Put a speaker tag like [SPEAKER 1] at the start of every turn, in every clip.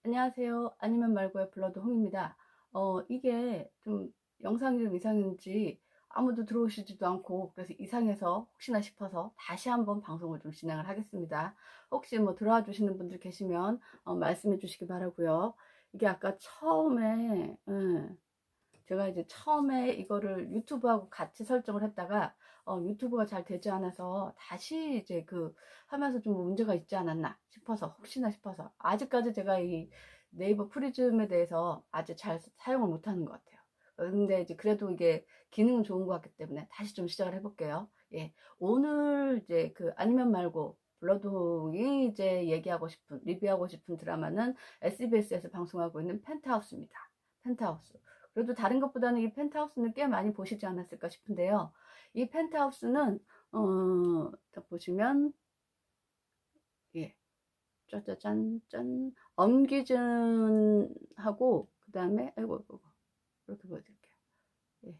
[SPEAKER 1] 안녕하세요. 아니면 말고의 블러드 홍입니다. 이게 좀 영상이 좀 이상인지 아무도 들어오시지도 않고 그래서 이상해서 혹시나 싶어서 다시 한번 방송을 좀 진행을 하겠습니다. 혹시 뭐 들어와 주시는 분들 계시면 말씀해 주시기 바라고요. 이게 아까 처음에 제가 이제 처음에 이거를 유튜브하고 같이 설정을 했다가 유튜브가 잘 되지 않아서 다시 이제 하면서 좀 문제가 있지 않았나 싶어서 혹시나 싶어서 아직까지 제가 이 네이버 프리즘에 대해서 아직 잘 사용을 못하는 것 같아요. 근데 이제 그래도 이게 기능은 좋은 것 같기 때문에 다시 좀 시작을 해볼게요. 예, 오늘 이제 아니면 말고 블러드홍이 이제 얘기하고 싶은 리뷰하고 싶은 드라마는 SBS에서 방송하고 있는 펜트하우스입니다. 펜트하우스. 그래도 다른 것보다는 이 펜트하우스는 꽤 많이 보시지 않았을까 싶은데요. 이 펜트하우스는 딱 보시면 예, 짜자잔 짠 엄기준하고 그 다음에 아이고 이렇게 보여드릴게요. 예.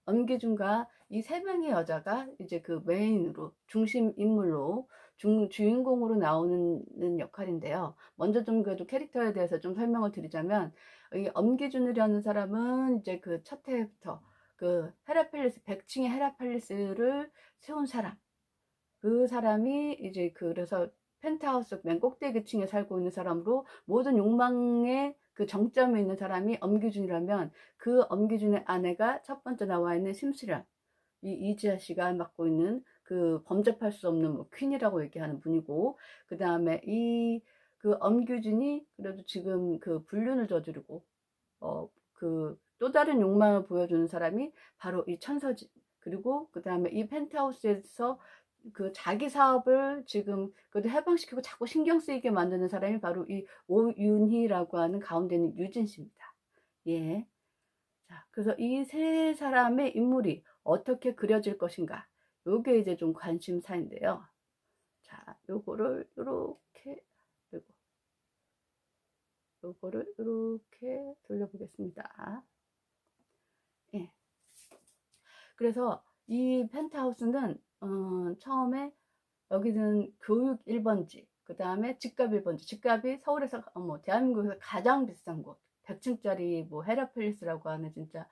[SPEAKER 1] 엄기준과 이 세 명의 여자가 이제 메인으로 중심 인물로 주인공으로 나오는 역할인데요. 먼저 좀 그래도 캐릭터에 대해서 좀 설명을 드리자면 이 엄기준이라는 사람은 이제 첫 해부터 헤라펠리스 100층의 헤라펠리스를 세운 사람. 그 사람이 이제 그래서 펜트하우스 맨 꼭대기층에 살고 있는 사람으로 모든 욕망의 정점에 있는 사람이 엄기준이라면 그 엄기준의 아내가 첫 번째 나와 있는 심수련, 이 이지아 씨가 맡고 있는 범접할 수 없는 뭐 퀸이라고 얘기하는 분이고, 그 다음에 엄규준이 그래도 지금 불륜을 저지르고 또 다른 욕망을 보여주는 사람이 바로 이 천서진. 그리고 그 다음에 이 펜트하우스에서 자기 사업을 지금 그래도 해방시키고 자꾸 신경 쓰이게 만드는 사람이 바로 이 오윤희라고 하는 가운데 있는 유진 씨입니다. 예. 자, 그래서 이 세 사람의 인물이 어떻게 그려질 것인가. 요게 이제 좀 관심사인데요. 자, 요거를 이렇게 돌려보겠습니다. 예. 그래서 이 펜트하우스는 처음에 여기는 교육 1번지, 그 다음에 집값 1번지. 집값이 서울에서 대한민국에서 가장 비싼 곳, 100층짜리 뭐 헤라펠리스라고 하는 진짜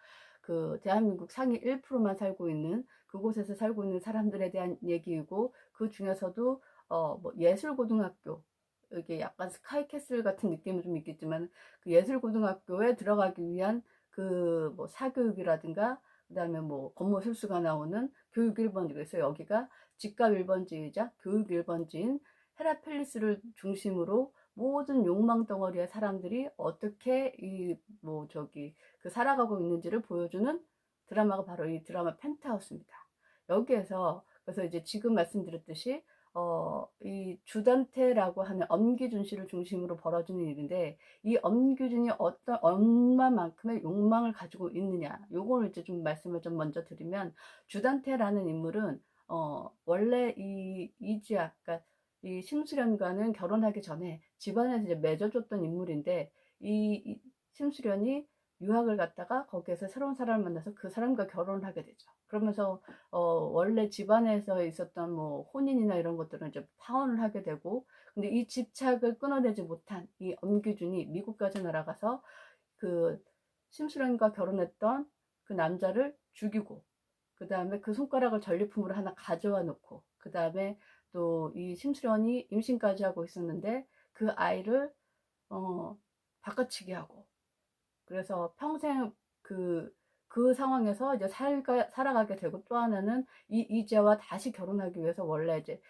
[SPEAKER 1] 대한민국 상위 1%만 살고 있는 그곳에서 살고 있는 사람들에 대한 얘기이고, 그 중에서도 뭐 예술고등학교, 이게 약간 스카이캐슬 같은 느낌은 좀 있겠지만 그 예술고등학교에 들어가기 위한 뭐 사교육이라든가 그다음에 뭐 건물 술수가 나오는 교육 1번지. 그래서 여기가 집값 1번지이자 교육 1번지인 헤라펠리스를 중심으로 모든 욕망 덩어리의 사람들이 어떻게 살아가고 있는지를 보여주는 드라마가 바로 이 드라마 펜트하우스입니다. 여기에서 그래서 이제 지금 말씀드렸듯이 이 주단태라고 하는 엄기준 씨를 중심으로 벌어지는 일인데, 이 엄기준이 얼마만큼의 욕망을 가지고 있느냐, 요거를 이제 좀 말씀을 좀 먼저 드리면, 주단태라는 인물은 원래 이 이지아, 그러니까 이 심수련과는 결혼하기 전에 집안에서 이제 맺어줬던 인물인데, 이 심수련이 유학을 갔다가 거기에서 새로운 사람을 만나서 그 사람과 결혼을 하게 되죠. 그러면서 원래 집안에서 있었던 뭐 혼인이나 이런 것들은 이제 파혼을 하게 되고, 근데 이 집착을 끊어내지 못한 이 엄규준이 미국까지 날아가서 그 심수련과 결혼했던 그 남자를 죽이고, 그 다음에 그 손가락을 전리품으로 하나 가져와 놓고, 그 다음에 또 이 심수련이 임신까지 하고 있었는데 그 아이를 바꿔치기 하고, 그래서 평생 그 상황에서 이제 살아가게 되고, 또 하나는 이 이재와 다시 결혼하기 위해서 원래 이제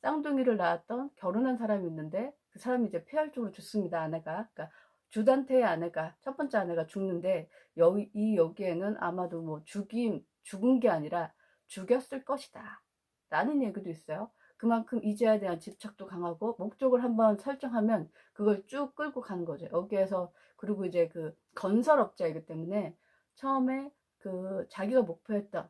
[SPEAKER 1] 쌍둥이를 낳았던 결혼한 사람이 있는데 그 사람이 이제 폐혈증으로 죽습니다. 아내가. 그러니까 주단태의 아내가, 첫 번째 아내가 죽는데 여기에는 아마도 뭐 죽은 게 아니라 죽였을 것이다 라는 얘기도 있어요. 그만큼 이재에 대한 집착도 강하고, 목적을 한번 설정하면 그걸 쭉 끌고 가는 거죠. 여기에서. 그리고 이제 건설업자이기 때문에 처음에 자기가 목표했던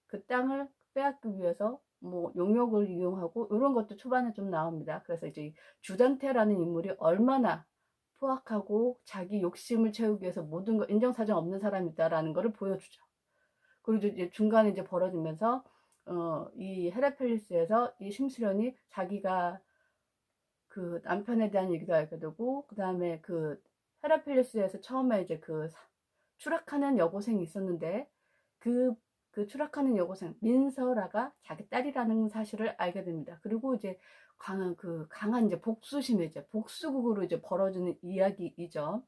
[SPEAKER 1] 그 땅을 빼앗기 위해서 뭐 용역을 이용하고 이런 것도 초반에 좀 나옵니다. 그래서 이제 주단태라는 인물이 얼마나 포악하고 자기 욕심을 채우기 위해서 모든 거 인정사정 없는 사람이다라는 것을 보여주죠. 그리고 이제 중간에 이제 벌어지면서 이 헤라펠리스에서 이 심수련이 자기가 그 남편에 대한 얘기도 알게 되고, 그 다음에 그 헤라필리스에서 처음에 이제 그 추락하는 여고생이 있었는데, 그, 그 추락하는 여고생 민설아가 자기 딸이라는 사실을 알게 됩니다. 그리고 이제 강한 이제 복수심에 이제 복수극으로 이제 벌어지는 이야기이죠.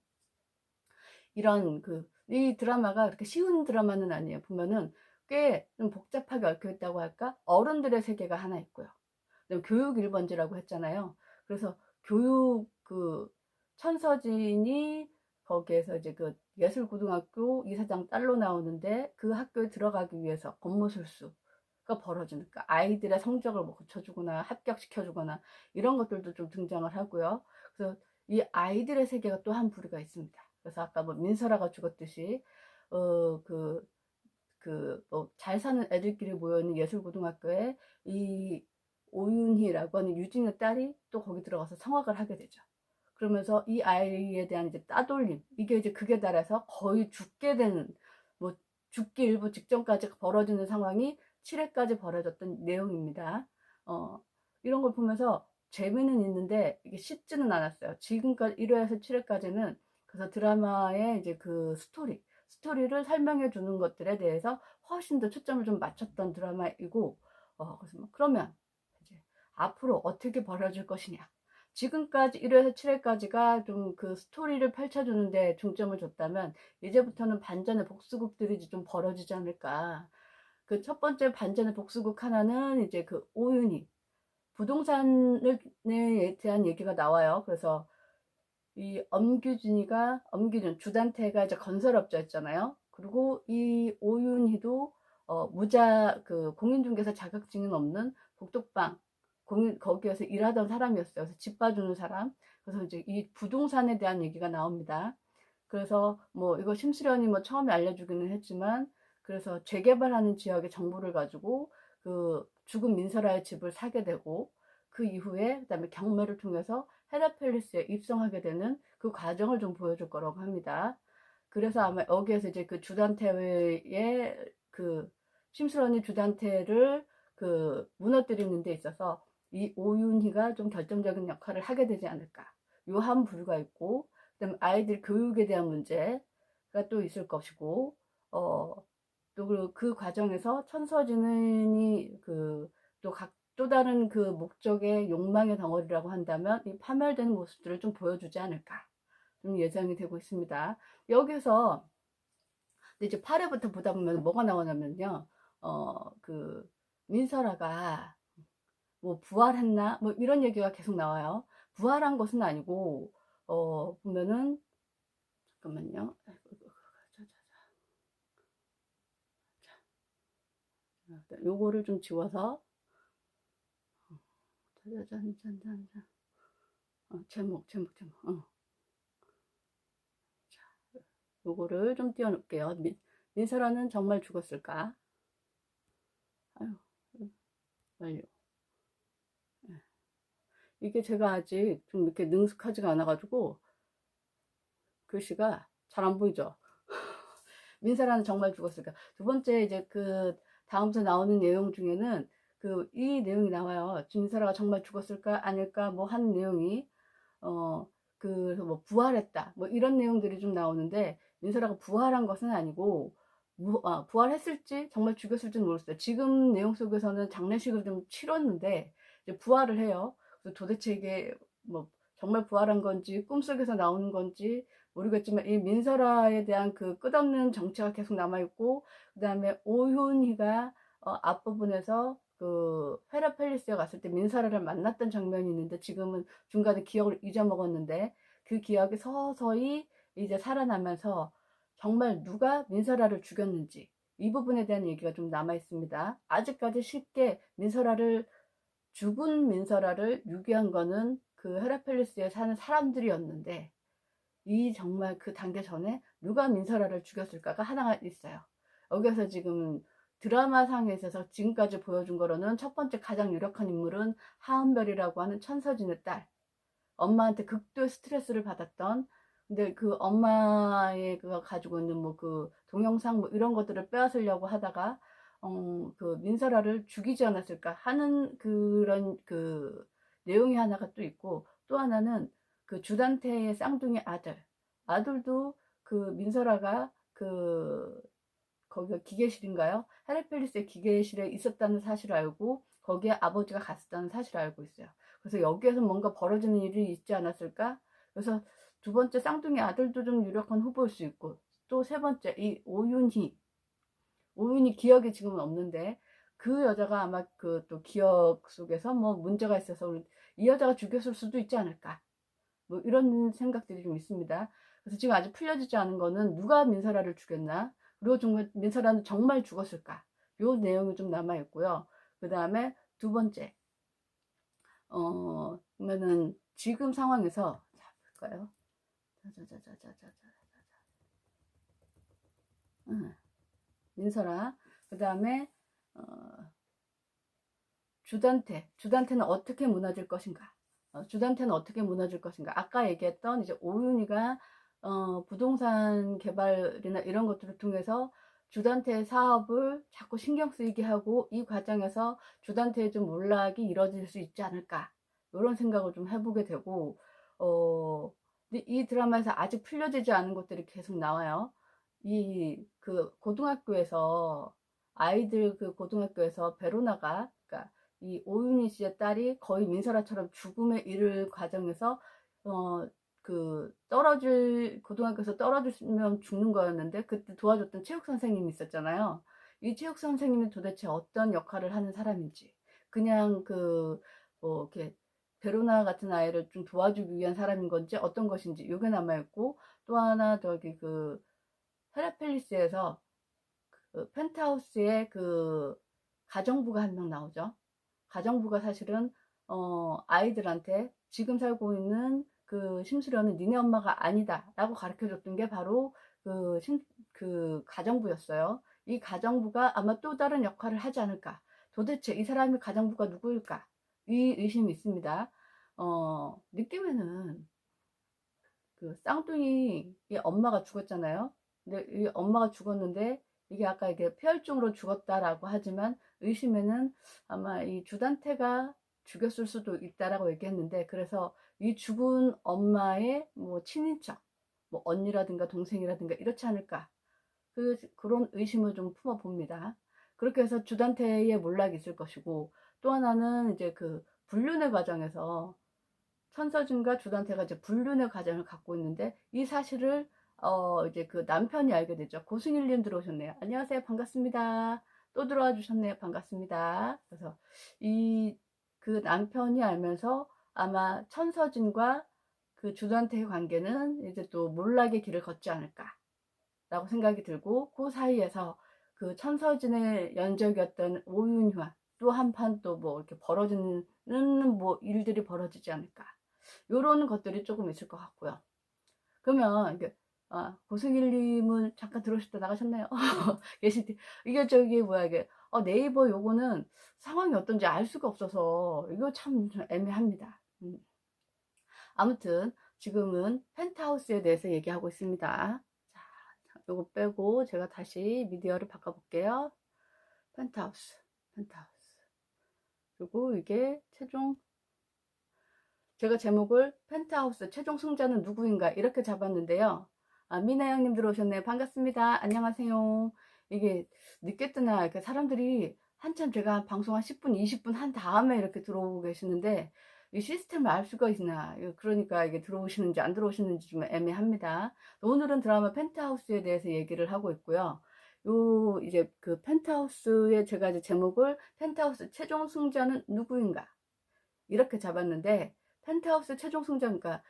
[SPEAKER 1] 이런 이 드라마가 그렇게 쉬운 드라마는 아니에요. 보면은 꽤 좀 복잡하게 얽혀 있다고 할까? 어른들의 세계가 하나 있고요. 교육 1번지라고 했잖아요. 그래서 교육 천서진이 거기에서 이제 그 예술고등학교 이사장 딸로 나오는데, 그 학교에 들어가기 위해서 권모술수가 벌어지니까 그러니까 아이들의 성적을 뭐 고쳐주거나 합격시켜주거나 이런 것들도 좀 등장을 하고요. 그래서 이 아이들의 세계가 또 한 부류가 있습니다. 그래서 아까 뭐 민설아가 죽었듯이 뭐 잘 사는 애들끼리 모여있는 예술고등학교에 이 오윤희라고 하는 유진의 딸이 또 거기 들어가서 성악을 하게 되죠. 그러면서 이 아이에 대한 이제 따돌림, 이게 이제 극에 달해서 거의 죽게 되는, 뭐 죽기 일부 직전까지 벌어지는 상황이 7회까지 벌어졌던 내용입니다. 이런 걸 보면서 재미는 있는데 이게 쉽지는 않았어요. 지금까지 1회에서 7회까지는 그래서 드라마의 이제 그 스토리를 설명해 주는 것들에 대해서 훨씬 더 초점을 좀 맞췄던 드라마이고, 그래서 그러면 이제 앞으로 어떻게 벌어질 것이냐. 지금까지 1회에서 7회까지가 좀 그 스토리를 펼쳐주는데 중점을 줬다면, 이제부터는 반전의 복수극들이 좀 벌어지지 않을까. 그 첫 번째 반전의 복수극 하나는 이제 그 오윤희 부동산에 대한 얘기가 나와요. 그래서 이 엄규준 주단태가 이제 건설업자였잖아요. 그리고 이 오윤희도 공인중개사 자격증은 없는 복덕방 거기에서 일하던 사람이었어요. 그래서 집 봐주는 사람. 그래서 이제 이 부동산에 대한 얘기가 나옵니다. 그래서 뭐 이거 심수련이 뭐 처음에 알려주기는 했지만, 그래서 재개발하는 지역의 정보를 가지고 그 죽은 민설아의 집을 사게 되고, 그 이후에 그다음에 경매를 통해서 헤라펠리스에 입성하게 되는 그 과정을 좀 보여줄 거라고 합니다. 그래서 아마 여기에서 이제 그 주단태의 심수련이 주단태를 무너뜨리는 데 있어서 이 오윤희가 좀 결정적인 역할을 하게 되지 않을까. 요 한 부류가 있고, 그다음에 아이들 교육에 대한 문제가 또 있을 것이고, 또 그 과정에서 천서진이 또 다른 그 목적의 욕망의 덩어리라고 한다면 이 파멸되는 모습들을 좀 보여주지 않을까 좀 예상이 되고 있습니다. 여기서 이제 8회부터 보다 보면 뭐가 나오냐면요, 민설아가 뭐 부활했나 뭐 이런 얘기가 계속 나와요. 부활한 것은 아니고 보면은 잠깐만요. 요거를 좀 지워서 제목 요거를 좀 띄워놓을게요. 민설아는 정말 죽었을까? 아유, 완료. 이게 제가 아직 좀 이렇게 능숙하지가 않아가지고 글씨가 잘 안 보이죠? 민설아는 정말 죽었을까? 두 번째 이제 다음부터 나오는 내용 중에는 이 내용이 나와요. 민설아가 정말 죽었을까 아닐까 뭐 하는 내용이 그래서 뭐 부활했다 뭐 이런 내용들이 좀 나오는데, 민설아가 부활한 것은 아니고 부활했을지 정말 죽였을지는 모르겠어요. 지금 내용 속에서는 장례식을 좀 치렀는데 이제 부활을 해요. 그래서 도대체 이게 뭐 정말 부활한 건지 꿈속에서 나오는 건지 모르겠지만, 이 민설아에 대한 그 끝없는 정체가 계속 남아있고, 그 다음에 오윤희가 앞부분에서 헤라펠리스에 갔을 때 민설아를 만났던 장면이 있는데, 지금은 중간에 기억을 잊어먹었는데 그 기억이 서서히 이제 살아나면서 정말 누가 민설아를 죽였는지 이 부분에 대한 얘기가 좀 남아 있습니다. 아직까지 쉽게 죽은 민설아를 유기한 거는 그 헤라펠리스에 사는 사람들이었는데, 이 정말 그 단계 전에 누가 민설아를 죽였을까가 하나가 있어요. 여기서 지금 드라마상에 있어서 지금까지 보여준 거로는 첫 번째 가장 유력한 인물은 하은별이라고 하는 천서진의 딸, 엄마한테 극도의 스트레스를 받았던, 근데 그 엄마의 가지고 있는 뭐 동영상 뭐 이런 것들을 빼앗으려고 하다가 민설아를 죽이지 않았을까 하는 그런 내용이 하나가 또 있고, 또 하나는 그 주단태의 쌍둥이 아들도 그 민설아가 그 거기가 기계실인가요? 헤라펠리스의 기계실에 있었다는 사실을 알고 거기에 아버지가 갔었다는 사실을 알고 있어요. 그래서 여기에서 뭔가 벌어지는 일이 있지 않았을까? 그래서 두 번째 쌍둥이 아들도 좀 유력한 후보일 수 있고, 또 세 번째 이 오윤희 기억이 지금은 없는데, 그 여자가 아마 그 또 기억 속에서 뭐 문제가 있어서 이 여자가 죽였을 수도 있지 않을까, 뭐 이런 생각들이 좀 있습니다. 그래서 지금 아직 풀려지지 않은 거는 누가 민설아를 죽였나, 그리고 정말 민설아는 정말 죽었을까, 요 내용이 좀 남아 있고요. 그 다음에 두 번째, 그러면은 지금 상황에서 자 볼까요? 자자자자자자자. 민설아, 그 다음에 주단태는 어떻게 무너질 것인가? 주단태는 어떻게 무너질 것인가? 아까 얘기했던 이제 오윤희가 부동산 개발이나 이런 것들을 통해서 주단태의 사업을 자꾸 신경 쓰이게 하고, 이 과정에서 주단태의 좀 몰락이 이뤄질 수 있지 않을까, 이런 생각을 좀 해보게 되고, 근데 이 드라마에서 아직 풀려지지 않은 것들이 계속 나와요. 이 그 고등학교에서 아이들 그 고등학교에서 베로나가, 그러니까 이 오윤희 씨의 딸이 거의 민설아처럼 죽음에 이를 과정에서 그 고등학교에서 떨어지면 죽는 거였는데, 그때 도와줬던 체육 선생님이 있었잖아요. 이 체육 선생님이 도대체 어떤 역할을 하는 사람인지, 그냥 그 뭐 이렇게 베로나 같은 아이를 좀 도와주기 위한 사람인 건지 어떤 것인지, 요게 남아있고, 또 하나 저기 그 헤라펠리스에서 그 펜트하우스에 그 가정부가 한 명 나오죠. 가정부가 사실은 아이들한테 지금 살고 있는 그 심수련은 니네 엄마가 아니다 라고 가르쳐 줬던 게 바로 그 가정부였어요. 이 가정부가 아마 또 다른 역할을 하지 않을까, 도대체 이 사람이 가정부가 누구일까, 이 의심이 있습니다. 느낌에는 그 쌍둥이 엄마가 죽었잖아요. 근데 이 엄마가 죽었는데, 이게 아까 이게 폐혈증으로 죽었다라고 하지만 의심에는 아마 이 주단태가 죽였을 수도 있다라고 얘기했는데, 그래서 이 죽은 엄마의 뭐 친인척, 뭐 언니라든가 동생이라든가 이렇지 않을까, 그런 의심을 좀 품어 봅니다. 그렇게 해서 주단태의 몰락이 있을 것이고, 또 하나는 이제 그 불륜의 과정에서 천서진과 주단태가 이제 불륜의 과정을 갖고 있는데, 이 사실을 이제 그 남편이 알게 되죠. 고승일님 들어오셨네요. 안녕하세요. 반갑습니다. 또 들어와 주셨네요. 반갑습니다. 그래서 이 그 남편이 알면서 아마 천서진과 그 주단태의 관계는 이제 또 몰락의 길을 걷지 않을까 라고 생각이 들고, 그 사이에서 그 천서진의 연적이었던 오윤희와 또 한판 또 뭐 이렇게 벌어지는 뭐 일들이 벌어지지 않을까, 요런 것들이 조금 있을 것 같고요. 그러면 이게 고승일님은 잠깐 들어오셨다 나가셨나요? 계시지? 이게 저기 뭐야 이게 네이버 요거는 상황이 어떤지 알 수가 없어서 이거 참 애매합니다. 아무튼 지금은 펜트하우스에 대해서 얘기하고 있습니다. 자, 요거 빼고 제가 다시 미디어를 바꿔볼게요. 펜트하우스. 그리고 이게 제가 제목을 펜트하우스 최종 승자는 누구인가 이렇게 잡았는데요. 미나 형님 들어오셨네요. 반갑습니다. 안녕하세요. 이게 늦게 뜨나 이렇게 사람들이 한참 제가 방송 한 10분, 20분 한 다음에 이렇게 들어오고 계시는데, 이 시스템을 알 수가 있나. 그러니까 이게 들어오시는지 안 들어오시는지 좀 애매합니다. 오늘은 드라마 펜트하우스에 대해서 얘기를 하고 있고요. 요 이제 그 펜트하우스의 제가 이제 제목을 펜트하우스 최종 승자는 누구인가 이렇게 잡았는데, 펜트하우스 최종 승자니까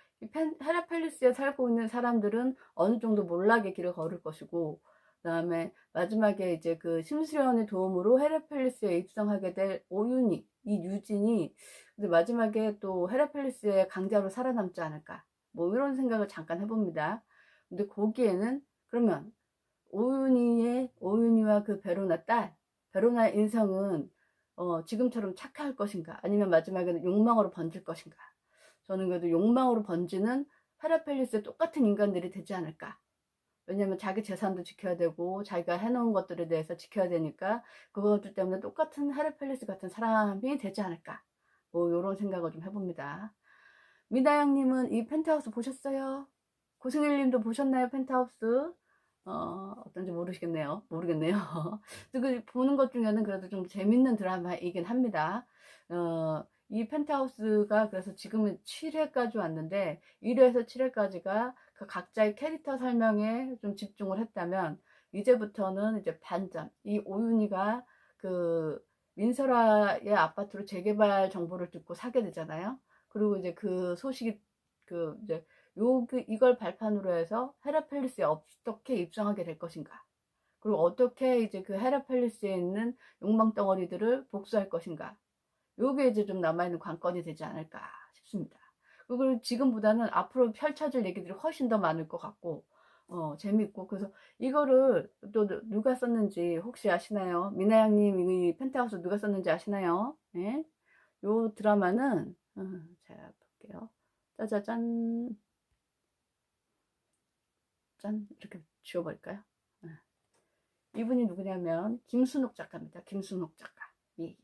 [SPEAKER 1] 헤라펠리스에 살고 있는 사람들은 어느 정도 몰락의 길을 걸을 것이고, 그 다음에 마지막에 이제 그 심수련의 도움으로 헤라펠리스에 입성하게 될 오윤희, 이 유진이 근데 마지막에 또 헤라펠리스의 강자로 살아남지 않을까, 뭐 이런 생각을 잠깐 해봅니다. 근데 거기에는 그러면 오윤희와 그 베로나의 인성은 지금처럼 착할 것인가, 아니면 마지막에는 욕망으로 번질 것인가. 저는 그래도 욕망으로 번지는 헤라펠리스의 똑같은 인간들이 되지 않을까. 왜냐면 자기 재산도 지켜야 되고 자기가 해놓은 것들에 대해서 지켜야 되니까, 그것들 때문에 똑같은 헤라펠리스 같은 사람이 되지 않을까, 뭐 요런 생각을 좀 해봅니다. 미나양님은 이 펜트하우스 보셨어요? 고승일님도 보셨나요? 펜트하우스? 어떤지 모르겠네요. 그 보는 것 중에는 그래도 좀 재밌는 드라마이긴 합니다. 이 펜트하우스가 그래서 지금은 7회까지 왔는데 1회에서 7회까지가 그 각자의 캐릭터 설명에 좀 집중을 했다면 이제부터는 이제 반전. 이 오윤희가 그 민설아의 아파트로 재개발 정보를 듣고 사게 되잖아요. 그리고 이제 그 소식이 이제 이걸 발판으로 해서 헤라펠리스에 어떻게 입성하게 될 것인가. 그리고 어떻게 이제 그 헤라펠리스에 있는 욕망 덩어리들을 복수할 것인가. 요게 이제 좀 남아있는 관건이 되지 않을까 싶습니다. 그리고 지금보다는 앞으로 펼쳐질 얘기들이 훨씬 더 많을 것 같고, 재밌고, 그래서 이거를 또 누가 썼는지 혹시 아시나요? 미나양님, 이 펜트하우스 누가 썼는지 아시나요? 네? 요 드라마는, 제가 볼게요. 짜자잔. 짠. 이렇게 지워버릴까요? 네. 이분이 누구냐면, 김순옥 작가입니다. 김순옥 작가. 예.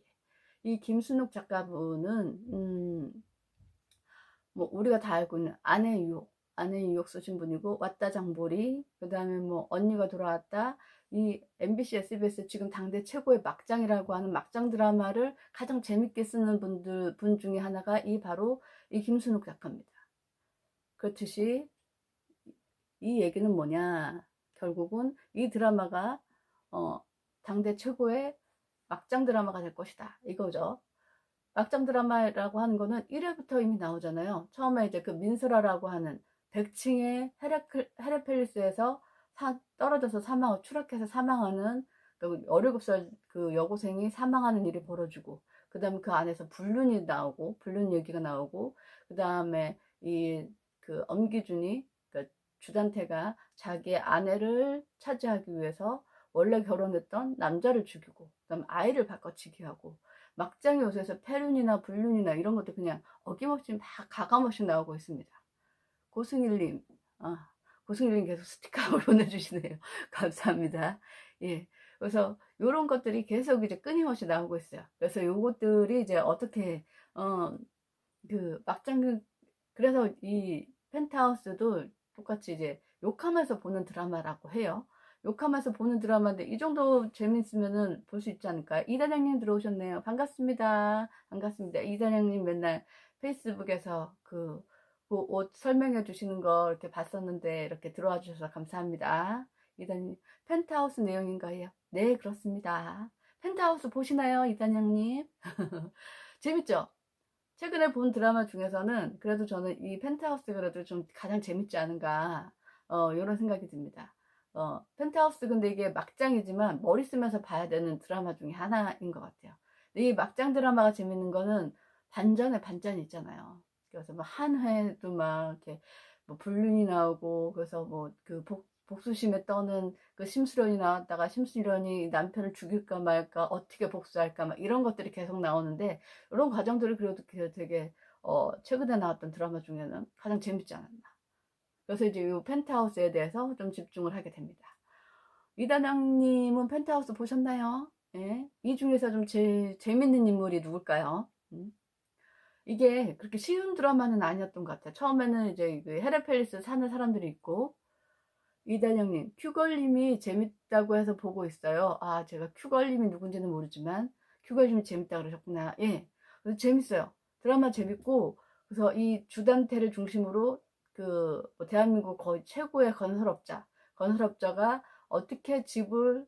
[SPEAKER 1] 이 김순옥 작가분은, 뭐, 우리가 다 알고 있는 아내 유혹 쓰신 분이고, 왔다 장보리, 그 다음에 뭐, 언니가 돌아왔다, 이 MBC, SBS 지금 당대 최고의 막장이라고 하는 막장 드라마를 가장 재밌게 쓰는 분 중에 하나가 바로 이 김순옥 작가입니다. 그렇듯이, 이 얘기는 뭐냐, 결국은 이 드라마가, 당대 최고의 막장 드라마가 될 것이다. 이거죠. 막장 드라마라고 하는 거는 1회부터 이미 나오잖아요. 처음에 이제 그 민스라라고 하는 100층의 헤라펠리스에서 떨어져서 추락해서 사망하는 그 17살 그 여고생이 사망하는 일이 벌어지고, 그 다음에 그 안에서 불륜 얘기가 나오고, 그 다음에 그 엄기준이, 그 주단태가 자기 아내를 차지하기 위해서 원래 결혼했던 남자를 죽이고, 그 다음에 아이를 바꿔치기 하고, 막장 요소에서 폐륜이나 불륜이나 이런 것도 그냥 어김없이 막 가감없이 나오고 있습니다. 고승일님, 고승일님 계속 스티커를 보내주시네요. 감사합니다. 예. 그래서 이런 것들이 계속 이제 끊임없이 나오고 있어요. 그래서 요것들이 이제 어떻게, 그래서 이 펜트하우스도 똑같이 이제 욕하면서 보는 드라마라고 해요. 욕하면서 보는 드라마인데 이 정도 재밌으면은 볼 수 있지 않을까요? 이단장님 들어오셨네요. 반갑습니다. 반갑습니다. 이단장님 맨날 페이스북에서 그 옷 설명해 주시는 거 이렇게 봤었는데 이렇게 들어와 주셔서 감사합니다. 이단님, 펜트하우스 내용인가요? 네, 그렇습니다. 펜트하우스 보시나요, 이단장님? 재밌죠? 최근에 본 드라마 중에서는 그래도 저는 이 펜트하우스 그래도 좀 가장 재밌지 않은가, 이런 생각이 듭니다. 펜트하우스 근데 이게 막장이지만 머리 쓰면서 봐야 되는 드라마 중에 하나인 것 같아요. 근데 이 막장 드라마가 재밌는 거는 반전에 반전이 있잖아요. 그래서 뭐 한 회도 막 이렇게 뭐 불륜이 나오고, 그래서 뭐 그 복수심에 떠는 그 심수련이 나왔다가 심수련이 남편을 죽일까 말까, 어떻게 복수할까, 막 이런 것들이 계속 나오는데, 이런 과정들이 그래도 되게, 최근에 나왔던 드라마 중에는 가장 재밌지 않았나. 그래서 이제 이 펜트하우스에 대해서 좀 집중을 하게 됩니다. 이단영님은 펜트하우스 보셨나요? 예? 이 중에서 좀 제일 재밌는 인물이 누굴까요? 이게 그렇게 쉬운 드라마는 아니었던 것 같아요. 처음에는 이제 그 헤레펠리스 사는 사람들이 있고, 이단영님, 큐걸님이 재밌다고 해서 보고 있어요. 아, 제가 큐걸님이 누군지는 모르지만, 큐걸님이 재밌다고 그러셨구나. 예. 그래서 재밌어요. 드라마 재밌고, 그래서 이 주단태를 중심으로 뭐 대한민국 거의 최고의 건설업자가 어떻게 집을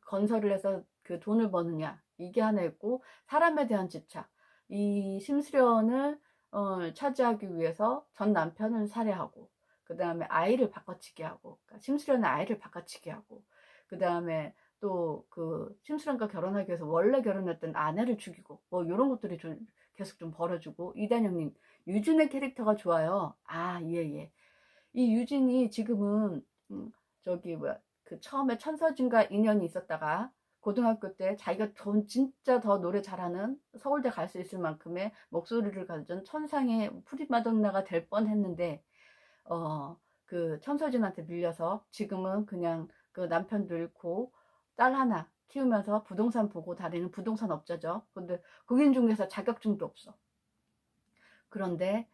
[SPEAKER 1] 건설을 해서 그 돈을 버느냐. 이게 하나 있고, 사람에 대한 집착. 이 심수련을 차지하기 위해서 전 남편을 살해하고, 그 다음에 아이를 바꿔치기 하고, 그러니까 심수련의 아이를 바꿔치기 하고, 그 다음에 또 그 심수련과 결혼하기 위해서 원래 결혼했던 아내를 죽이고, 뭐 이런 것들이 좀 계속 좀 벌어지고. 이단영님, 유진의 캐릭터가 좋아요. 아, 예. 이 유진이 지금은 저기 뭐야, 그 처음에 천서진과 인연이 있었다가 고등학교 때 자기가 진짜 더 노래 잘하는, 서울대 갈 수 있을 만큼의 목소리를 가진 천상의 프리마돈나가 될 뻔했는데, 그 천서진한테 밀려서 지금은 그냥 그 남편도 잃고 딸 하나, 키우면서 부동산 보고 다니는 부동산 업자죠. 근데 공인중개사 자격증도 없어. 그런데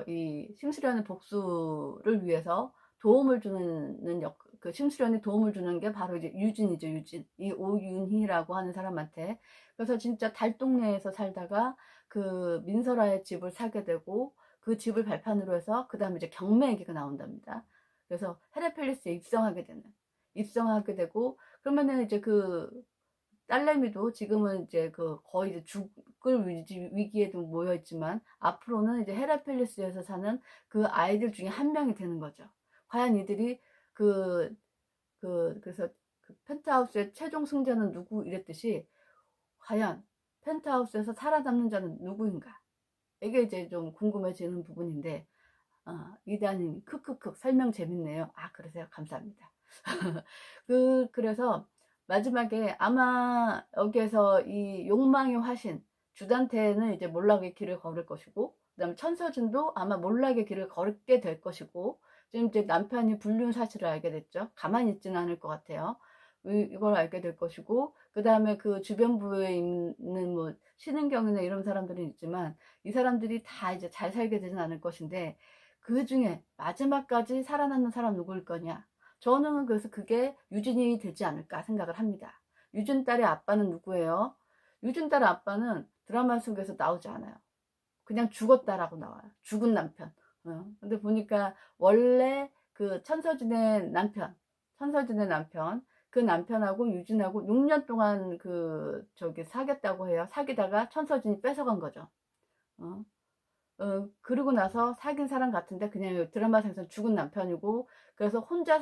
[SPEAKER 1] 이 심수련의 복수를 위해서 도움을 주는 그 심수련이 도움을 주는 게 바로 이제 유진이죠, 유진. 이 오윤희라고 하는 사람한테. 그래서 진짜 달동네에서 살다가 그 민설아의 집을 사게 되고, 그 집을 발판으로 해서 그 다음에 이제 경매 얘기가 나온답니다. 그래서 헤레펠리스에 입성하게 되고, 그러면은 이제 그 딸내미도 지금은 이제 그 거의 이제 죽을 위기에 좀 모여 있지만, 앞으로는 이제 헤라펠리스에서 사는 그 아이들 중에 한 명이 되는 거죠. 과연 이들이 그래서 그 펜트하우스의 최종 승자는 누구 이랬듯이, 과연 펜트하우스에서 살아남는 자는 누구인가? 이게 이제 좀 궁금해지는 부분인데, 이다님 크크크 설명 재밌네요. 아, 그러세요? 감사합니다. 그래서 마지막에 아마 여기에서 이 욕망의 화신 주단태는 이제 몰락의 길을 걸을 것이고, 그다음에 천서진도 아마 몰락의 길을 걸게 될 것이고, 지금 이제 남편이 불륜 사실을 알게 됐죠. 가만히 있지는 않을 것 같아요. 이걸 알게 될 것이고, 그 다음에 그 주변부에 있는 뭐 신은경이나 이런 사람들은 있지만, 이 사람들이 다 이제 잘 살게 되진 않을 것인데, 그 중에 마지막까지 살아남는 사람 누구일 거냐? 저는 그래서 그게 유진이 되지 않을까 생각을 합니다. 유진 딸의 아빠는 누구예요? 유진 딸의 아빠는 드라마 속에서 나오지 않아요. 그냥 죽었다라고 나와요. 죽은 남편. 근데 보니까 원래 그 천서진의 남편, 그 남편하고 유진하고 6년 동안 사귀었다고 해요. 사귀다가 천서진이 뺏어간 거죠. 그러고 나서 사귄 사람 같은데 그냥 드라마상에서 죽은 남편이고, 그래서 혼자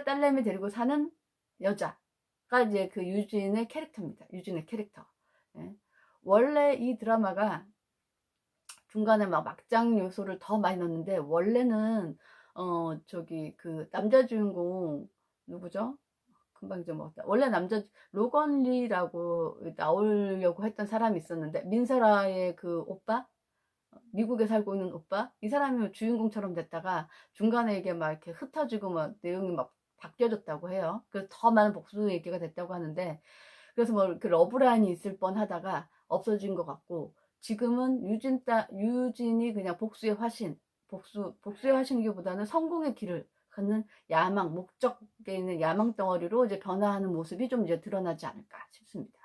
[SPEAKER 1] 딸내미 데리고 사는 여자가 이제 그 유진의 캐릭터입니다. 유진의 캐릭터. 예. 원래 이 드라마가 중간에 막 막장 요소를 더 많이 넣었는데, 원래는 그 남자 주인공 누구죠? 금방 잊어먹었다. 원래 로건리라고 나오려고 했던 사람이 있었는데, 민설아의 그 오빠, 미국에 살고 있는 오빠, 이 사람이 주인공처럼 됐다가 중간에 이게 막 이렇게 흩어지고 막 내용이 막 바뀌어졌다고 해요. 그래서 더 많은 복수 얘기가 됐다고 하는데, 그래서 뭐 그 러브라인이 있을 뻔 하다가 없어진 것 같고, 지금은 유진이 그냥 복수의 화신기보다는 성공의 길을 걷는 목적에 있는 야망 덩어리로 이제 변화하는 모습이 좀 이제 드러나지 않을까 싶습니다.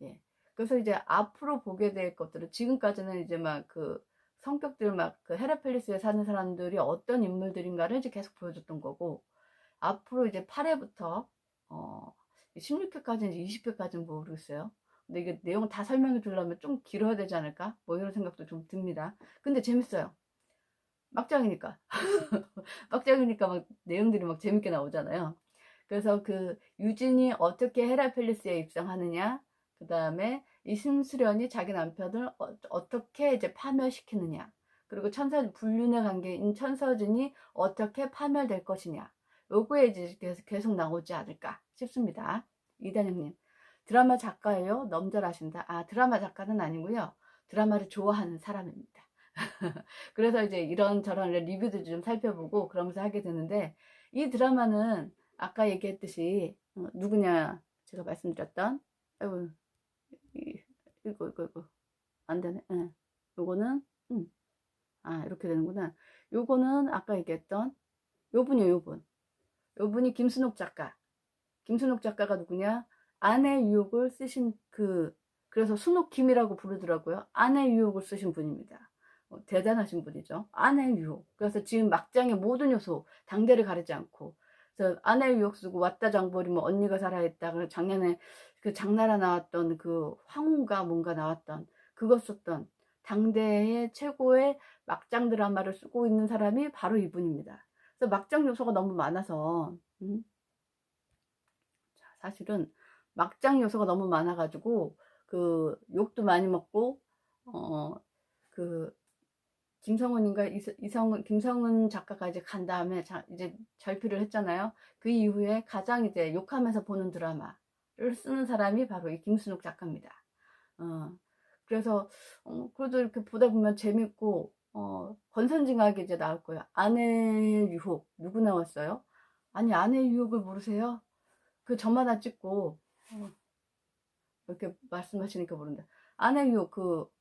[SPEAKER 1] 예. 그래서 이제 앞으로 보게 될 것들은, 지금까지는 이제 막 그 성격들 막 그 헤라펠리스에 사는 사람들이 어떤 인물들인가를 이제 계속 보여줬던 거고, 앞으로 이제 8회부터 16회까지는 20회까지는 모르겠어요. 근데 이게 내용을 다 설명해 주려면 좀 길어야 되지 않을까? 뭐 이런 생각도 좀 듭니다. 근데 재밌어요. 막장이니까. 막장이니까 막 내용들이 막 재밌게 나오잖아요. 그래서 그 유진이 어떻게 헤라펠리스에 입성하느냐, 그 다음에 이 심수련이 자기 남편을 어떻게 이제 파멸시키느냐, 그리고 불륜의 관계인 천서진이 어떻게 파멸될 것이냐, 요거에 이제 계속 나오지 않을까 싶습니다. 이단영님, 드라마 작가예요? 너무 잘하신다. 아, 드라마 작가는 아니고요. 드라마를 좋아하는 사람입니다. 그래서 이제 이런저런 리뷰도 좀 살펴보고 그러면서 하게 되는데, 이 드라마는 아까 얘기했듯이 누구냐, 제가 말씀드렸던, 아이고, 이거 안 되네. 예. 요거는 이렇게 되는구나. 요거는 아까 얘기했던 요분이요, 요분이 김순옥 작가. 김순옥 작가가 누구냐? 아내 유혹을 쓰신 그래서 순옥김이라고 부르더라고요. 아내 유혹을 쓰신 분입니다. 대단하신 분이죠. 아내 유혹. 그래서 지금 막장의 모든 요소, 당대를 가리지 않고. 그래서 아내 유혹 쓰고 왔다 장보리 뭐 언니가 살아있다. 작년에 그 장나라 나왔던 그 황후가 뭔가 나왔던 그거 썼던 당대의 최고의 막장 드라마를 쓰고 있는 사람이 바로 이분입니다. 그래서 막장 요소가 너무 많아서, 사실은 막장 요소가 너무 많아가지고 그 욕도 많이 먹고, 그 김성은 작가가 이제 간 다음에 이제 절필을 했잖아요. 그 이후에 가장 이제 욕하면서 보는 드라마를 쓰는 사람이 바로 이 김순옥 작가입니다. 그래서 그래도 이렇게 보다 보면 재밌고, 권선징악이 이제 나올 거예요. 아내의 유혹 누구 나왔어요? 아니, 아내의 유혹을 모르세요? 그 저마다 찍고, 이렇게 말씀하시니까 모른다. 아내 유혹,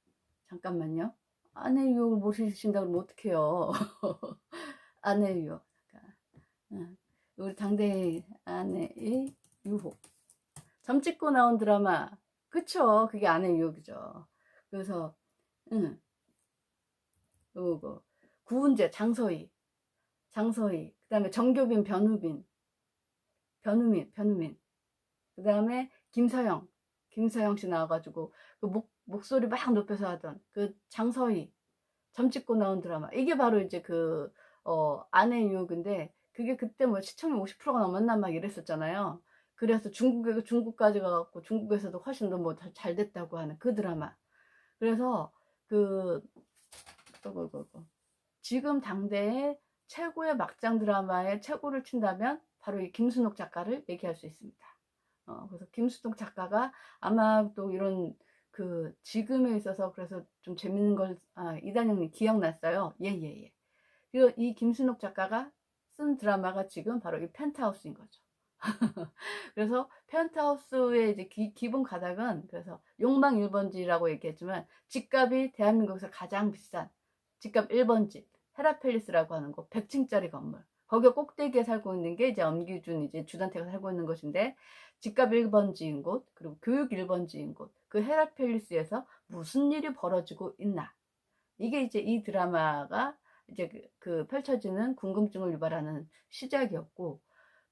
[SPEAKER 1] 잠깐만요. 아내 유혹을 모르신다 그러면 어떡해요. 아내 유혹. 우리 당대의 아내의 유혹. 점 찍고 나온 드라마. 그쵸? 그게 아내 유혹이죠. 그래서, 요거. 구은재, 장서희. 그 다음에 정교빈, 변우민. 그 다음에 김서영 씨 나와가지고, 목소리 막 높여서 하던, 장서희. 점 찍고 나온 드라마. 이게 바로 이제 아내 유혹인데, 그게 그때 뭐 시청률 50%가 넘었나 막 이랬었잖아요. 그래서 중국까지 가갖고 중국에서도 훨씬 더 뭐 잘 됐다고 하는 그 드라마. 그래서 지금 당대의 최고의 막장 드라마의 최고를 친다면 바로 이 김순옥 작가를 얘기할 수 있습니다. 그래서 김순옥 작가가 아마 또 이런 지금에 있어서 그래서 좀 재밌는 걸, 이단영님 기억났어요. 예. 그리고 이 김순옥 작가가 쓴 드라마가 지금 바로 이 펜트하우스인 거죠. 그래서 펜트하우스의 이제 기본 가닥은 그래서 욕망 1번지라고 얘기했지만 집값이 대한민국에서 가장 비싼 집값 1번지 헤라펠리스라고 하는 곳 100층짜리 건물. 거기 꼭대기에 살고 있는 게 이제 엄기준 이제 주단태가 살고 있는 곳인데 집값 1번지인 곳 그리고 교육 1번지인 곳 그 헤라펠리스에서 무슨 일이 벌어지고 있나. 이게 이제 이 드라마가 이제 펼쳐지는 궁금증을 유발하는 시작이었고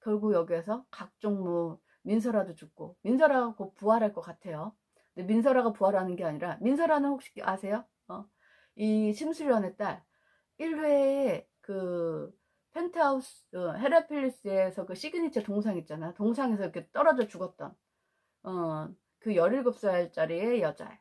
[SPEAKER 1] 결국 여기에서 각종 뭐 민설아도 죽고 민설아가 곧 부활할 것 같아요. 근데 민설아가 부활하는 게 아니라 민설아는 혹시 아세요? 이 심수련의 딸 1회에 펜트하우스 헤라필리스에서 시그니처 동상 있잖아. 동상에서 이렇게 떨어져 죽었던 그 17살짜리의 여자.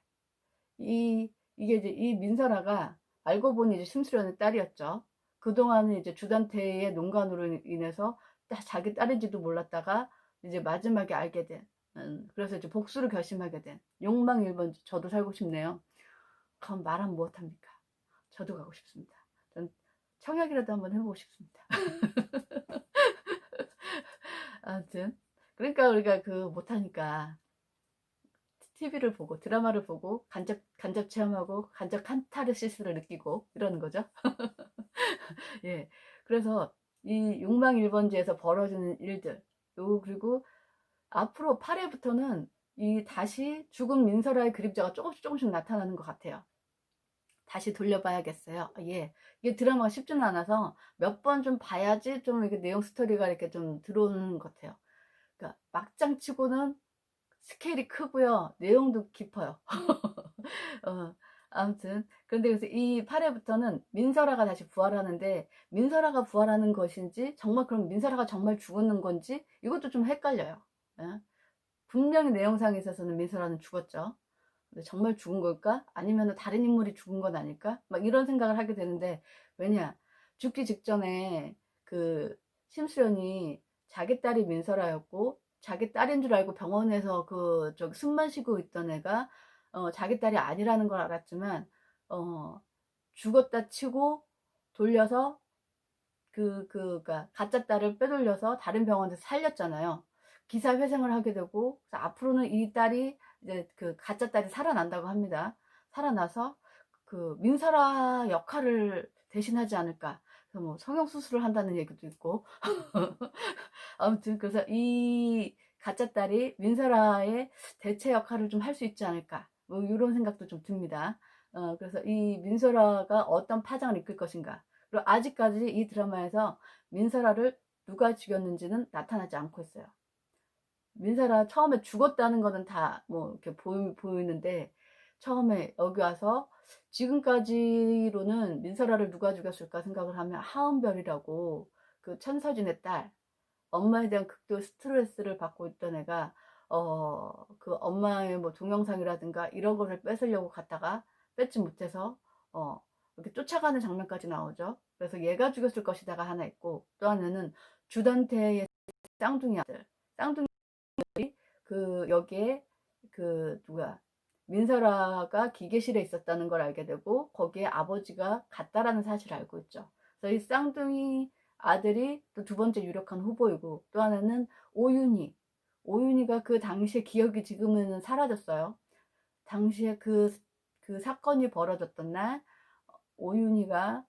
[SPEAKER 1] 이게 이제 이 민설아가 알고 보니 이제 심수련의 딸이었죠. 그동안은 이제 주단태의 농간으로 인해서 자기 딸인지도 몰랐다가 이제 마지막에 알게 된, 그래서 이제 복수를 결심하게 된 욕망 1번지. 저도 살고 싶네요. 그럼 말하면 무엇합니까? 저도 가고 싶습니다. 전 청약이라도 한번 해보고 싶습니다. 아무튼 그러니까 우리가 못하니까 TV를 보고 드라마를 보고 간접 체험하고 간접 칸타르시스를 느끼고 이러는 거죠. 예. 그래서 이 욕망 1번지에서 벌어지는 일들 그리고 앞으로 8회부터는 이 다시 죽은 민설아의 그림자가 조금씩 나타나는 것 같아요. 다시 돌려봐야겠어요. 예. 이게 드라마가 쉽지는 않아서 몇 번 좀 봐야지 좀 이렇게 내용 스토리가 이렇게 좀 들어오는 것 같아요. 그러니까 막장 치고는 스케일이 크고요. 내용도 깊어요. 아무튼 그런데 그래서 이 8회부터는 민설아가 다시 부활하는데 민설아가 부활하는 것인지 정말 그럼 민설아가 정말 죽었는 건지 이것도 좀 헷갈려요. 예? 분명히 내용상에 있어서는 민설아는 죽었죠. 근데 정말 죽은 걸까? 아니면 다른 인물이 죽은 건 아닐까? 막 이런 생각을 하게 되는데 왜냐 죽기 직전에 심수련이 자기 딸이 민설아였고 자기 딸인 줄 알고 병원에서 숨 마시고 있던 애가 자기 딸이 아니라는 걸 알았지만 죽었다 치고 돌려서 그러니까 가짜 딸을 빼돌려서 다른 병원에서 살렸잖아요. 기사 회생을 하게 되고 앞으로는 이 딸이 이제 가짜 딸이 살아난다고 합니다. 살아나서 민설아 역할을 대신하지 않을까. 그래서 뭐 성형 수술을 한다는 얘기도 있고 아무튼 그래서 이 가짜 딸이 민설아의 대체 역할을 좀 할 수 있지 않을까. 뭐 이런 생각도 좀 듭니다. 그래서 이 민설아가 어떤 파장을 이끌 것인가. 그리고 아직까지 이 드라마에서 민설아를 누가 죽였는지는 나타나지 않고 있어요. 민설아 처음에 죽었다는 거는 다 뭐 이렇게 보이는데 처음에 여기 와서 지금까지로는 민설아를 누가 죽였을까 생각을 하면 하은별이라고 천서진의 딸 엄마에 대한 극도 스트레스를 받고 있던 애가 엄마의 뭐 동영상이라든가 이런 거를 뺏으려고 갔다가 뺏지 못해서 이렇게 쫓아가는 장면까지 나오죠. 그래서 얘가 죽였을 것이다가 하나 있고 또 하나는 주단태의 쌍둥이 아들 여기에 누가 민설아가 기계실에 있었다는 걸 알게 되고 거기에 아버지가 갔다라는 사실을 알고 있죠. 그래서 이 쌍둥이 아들이 또 두 번째 유력한 후보이고 또 하나는 오윤희 오윤희가 그 당시의 기억이 지금은 사라졌어요. 당시에 그 사건이 벌어졌던 날 오윤희가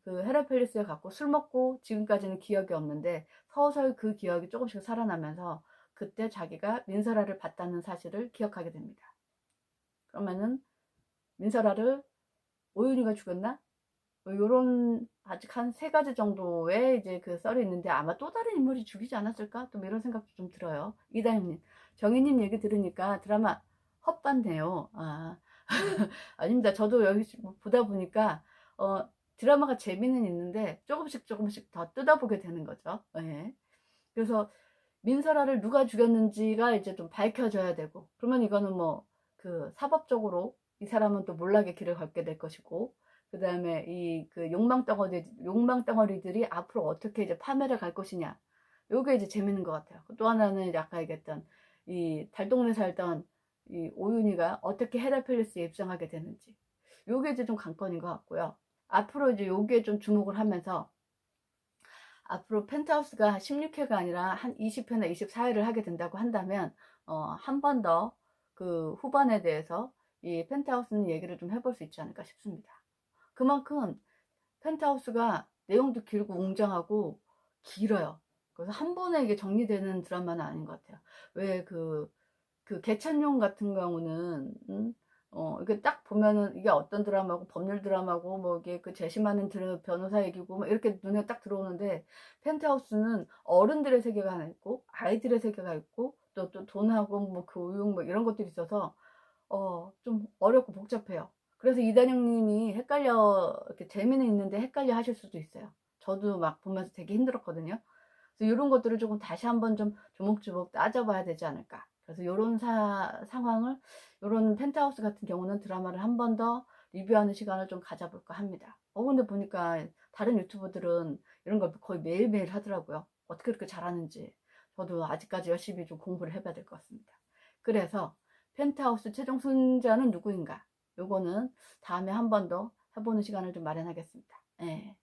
[SPEAKER 1] 그 헤라펠리스에 갖고 술 먹고 지금까지는 기억이 없는데 서서히 그 기억이 조금씩 살아나면서 그때 자기가 민설아를 봤다는 사실을 기억하게 됩니다. 그러면은 민설아를 오윤희가 죽였나? 뭐 요런 아직 한 3가지 정도의 이제 그 썰이 있는데 아마 또 다른 인물이 죽이지 않았을까? 또 이런 생각도 좀 들어요. 이다영님, 정희님 얘기 들으니까 드라마 헛봤네요. 아, 아닙니다. 저도 여기 보다 보니까 드라마가 재미는 있는데 조금씩 더 뜯어보게 되는 거죠. 예. 그래서 민설아를 누가 죽였는지가 이제 좀 밝혀져야 되고, 그러면 이거는 뭐 그 사법적으로 이 사람은 또 몰락의 길을 걷게 될 것이고, 그 다음에 이 그 욕망덩어리들이 앞으로 어떻게 이제 파멸을 갈 것이냐, 요게 이제 재밌는 것 같아요. 또 하나는 이제 아까 얘기했던 이 달동네 살던 이 오윤희가 어떻게 헤라펠리스에 입성하게 되는지, 요게 이제 좀 관건인 것 같고요. 앞으로 이제 요게 좀 주목을 하면서 앞으로 펜트하우스가 16회가 아니라 한 20회나 24회를 하게 된다고 한다면 한 번 더 그 후반에 대해서 이 펜트하우스는 얘기를 좀 해볼 수 있지 않을까 싶습니다. 그만큼 펜트하우스가 내용도 길고 웅장하고 길어요. 그래서 한 번에 이게 정리되는 드라마는 아닌 것 같아요. 왜 그 개천용 같은 경우는 이게 딱 보면은 이게 어떤 드라마고 법률 드라마고 뭐 이게 그 재심하는 변호사 얘기고 뭐 이렇게 눈에 딱 들어오는데 펜트하우스는 어른들의 세계가 하나 있고 아이들의 세계가 있고 또 돈하고 뭐 교육 뭐 이런 것들이 있어서 좀 어렵고 복잡해요. 그래서 이단영님이 이렇게 재미는 있는데 헷갈려 하실 수도 있어요. 저도 막 보면서 되게 힘들었거든요. 그래서 이런 것들을 조금 다시 한번 좀 조목조목 따져봐야 되지 않을까. 그래서 이런 상황을, 이런 펜트하우스 같은 경우는 드라마를 한 번 더 리뷰하는 시간을 좀 가져볼까 합니다. 근데 보니까 다른 유튜버들은 이런 걸 거의 매일매일 하더라고요. 어떻게 그렇게 잘하는지. 저도 아직까지 열심히 좀 공부를 해봐야 될 것 같습니다. 그래서 펜트하우스 최종 승자는 누구인가? 요거는 다음에 한 번 더 해보는 시간을 좀 마련하겠습니다. 예.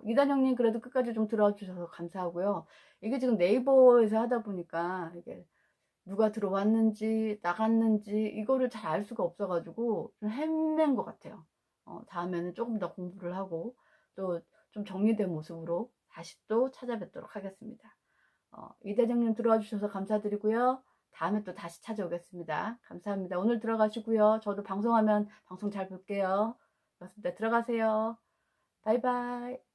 [SPEAKER 1] 이단영님 그래도 끝까지 좀 들어주셔서 감사하고요. 이게 지금 네이버에서 하다 보니까 이게 누가 들어왔는지 나갔는지 이거를 잘 알 수가 없어가지고 좀 헤맨 것 같아요. 다음에는 조금 더 공부를 하고 또 좀 정리된 모습으로 다시 또 찾아뵙도록 하겠습니다. 이대장님 들어와 주셔서 감사드리고요. 다음에 또 다시 찾아오겠습니다. 감사합니다. 오늘 들어가시고요. 저도 방송하면 방송 잘 볼게요. 고맙습니다. 들어가세요. 바이바이.